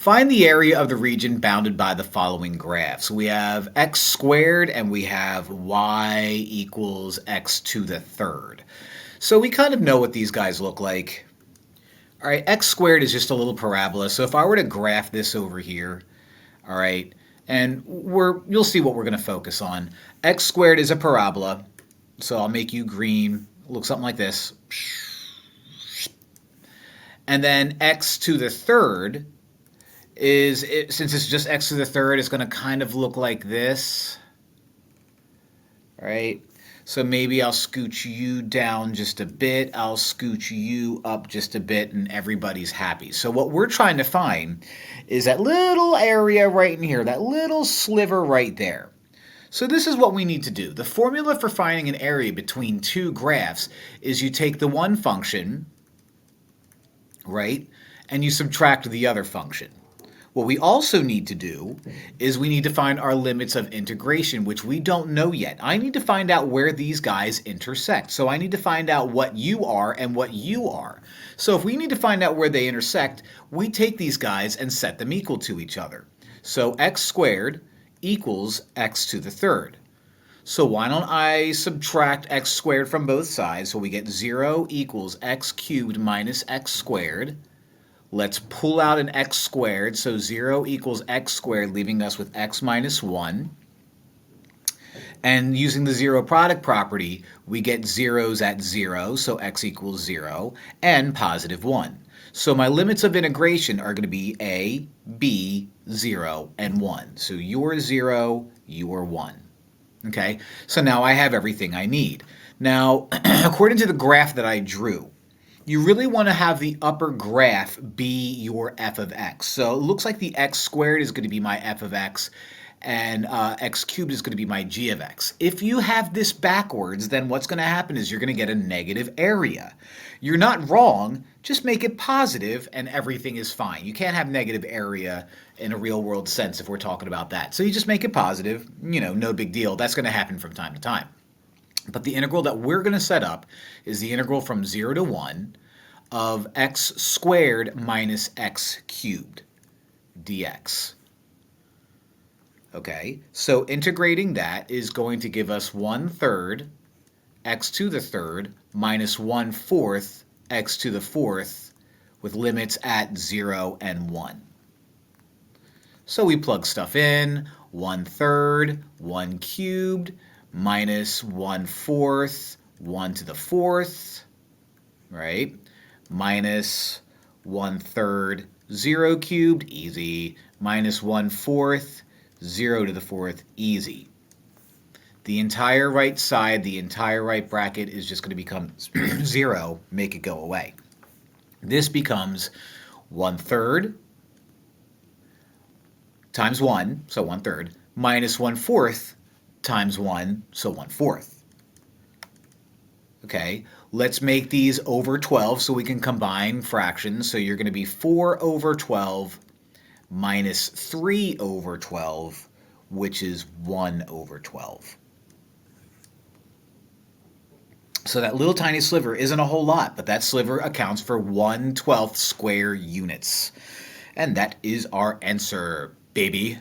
Find the area of the region bounded by the following graphs. We have x squared and we have y equals x to the third. So we kind of know what these guys look like. All right, x squared is just a little parabola. So if I were to graph this over here, all right, and you'll see what we're going to focus on. X squared is a parabola. So I'll make you green. Look something like this. And then x to the third since it's just x to the third, it's going to kind of look like this. All right. So maybe I'll scooch you down just a bit. I'll scooch you up just a bit, and everybody's happy. So what we're trying to find is that little area right in here, that little sliver right there. So this is what we need to do. The formula for finding an area between two graphs is you take the one function, right, and you subtract the other function. What we also need to do is we need to find our limits of integration, which we don't know yet. I need to find out where these guys intersect. So I need to find out what you are and what you are. So if we need to find out where they intersect, we take these guys and set them equal to each other. So x squared equals x to the third. So why don't I subtract x squared from both sides? So we get 0 equals x cubed minus x squared. Let's pull out an x squared, so 0 equals x squared, leaving us with x minus 1. And using the zero product property, we get zeros at 0, so x equals 0, and positive 1. So my limits of integration are going to be a, b, 0, and 1. So you're 0, you're 1. Okay, so now I have everything I need. Now, according to the graph that I drew, you really want to have the upper graph be your f of x. So it looks like the x squared is going to be my f of x, and x cubed is going to be my g of x. If you have this backwards, then what's going to happen is you're going to get a negative area. You're not wrong, just make it positive and everything is fine. You can't have negative area in a real world sense if we're talking about that. So you just make it positive, no big deal. That's going to happen from time to time. But the integral that we're going to set up is the integral from 0 to 1 of x squared minus x cubed dx. Okay, so integrating that is going to give us 1/3 x to the third minus 1/4 x to the fourth with limits at 0 and 1. So we plug stuff in, 1/3, 1 cubed, minus 1/4, 1 to the fourth, right? Minus 1/3, 0 cubed, easy. Minus 1/4, 0 to the fourth, easy. The entire right side, the entire right bracket is just going to become 0, make it go away. This becomes 1/3 times 1, so 1/3, minus 1/4 times 1, so 1/4. Okay, let's make these over 12 so we can combine fractions. So you're going to be 4 over 12 minus 3 over 12, which is 1 over 12. So that little tiny sliver isn't a whole lot, but that sliver accounts for 1/12 square units. And that is our answer, baby.